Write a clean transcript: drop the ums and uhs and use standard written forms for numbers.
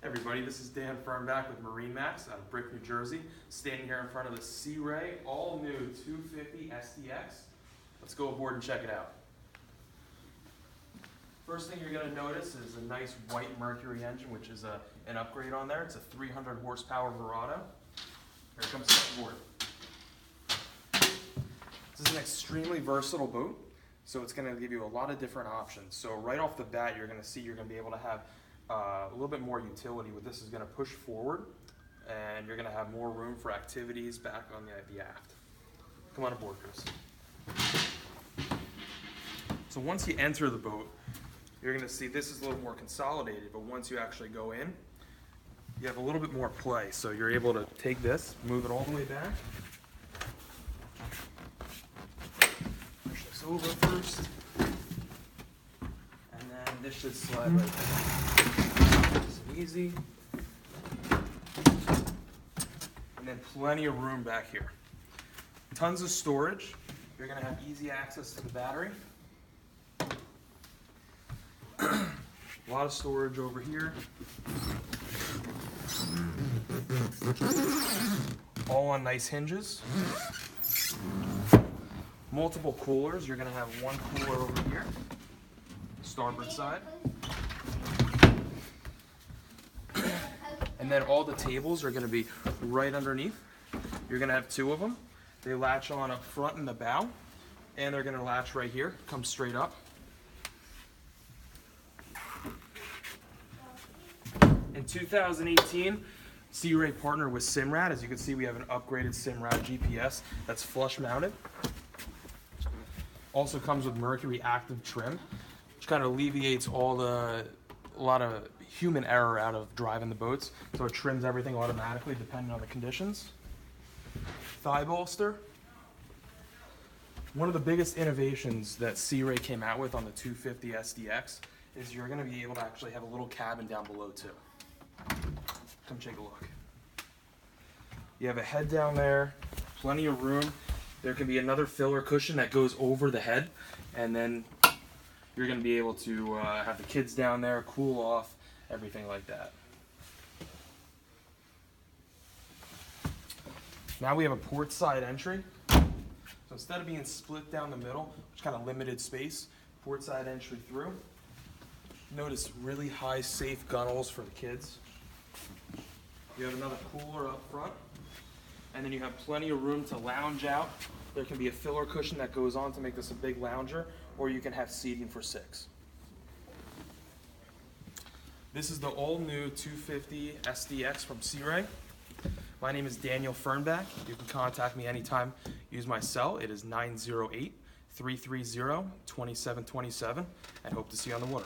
Everybody, this is Dan Fernback with MarineMax out of Brick, New Jersey, standing here in front of the Sea Ray all-new 250 SDX. Let's go aboard and check it out. First thing you're going to notice is a nice white Mercury engine, which is an upgrade on there. It's a 300 horsepower Verado. Here comes the board. This is an extremely versatile boat, so it's going to give you a lot of different options. So right off the bat, you're going to see you're going to be able to have a little bit more utility. With this is going to push forward, and you're going to have more room for activities back on the aft. Come on aboard, Chris. So once you enter the boat, you're going to see this is a little more consolidated, but once you actually go in, you have a little bit more play. So you're able to take this, move it all the way back. Push this over first, and then this should slide right there. Nice and easy. And then plenty of room back here. Tons of storage. You're going to have easy access to the battery. A lot of storage over here. All on nice hinges. Multiple coolers. You're going to have one cooler over here, starboard side. And then all the tables are going to be right underneath. You're going to have two of them. They latch on up front in the bow, and they're going to latch right here, come straight up. In 2018, Sea Ray partnered with Simrad. As you can see, we have an upgraded Simrad GPS that's flush mounted. Also comes with Mercury active trim, which kind of alleviates a lot of human error out of driving the boats. So it trims everything automatically depending on the conditions. Thigh bolster. One of the biggest innovations that Sea Ray came out with on the 250 SDX is you're going to be able to actually have a little cabin down below too. Come take a look. You have a head down there, plenty of room. There can be another filler cushion that goes over the head, and then you're going to be able to have the kids down there, cool off, everything like that. Now we have a port side entry. So instead of being split down the middle, which kind of limited space, port side entry through. Notice really high safe gunnels for the kids. You have another cooler up front, and then you have plenty of room to lounge out. There can be a filler cushion that goes on to make this a big lounger, or you can have seating for 6. This is the all-new 250 SDX from Sea Ray. My name is Daniel Fernback. You can contact me anytime. Use my cell. It is 908-330-2727, and hope to see you on the water.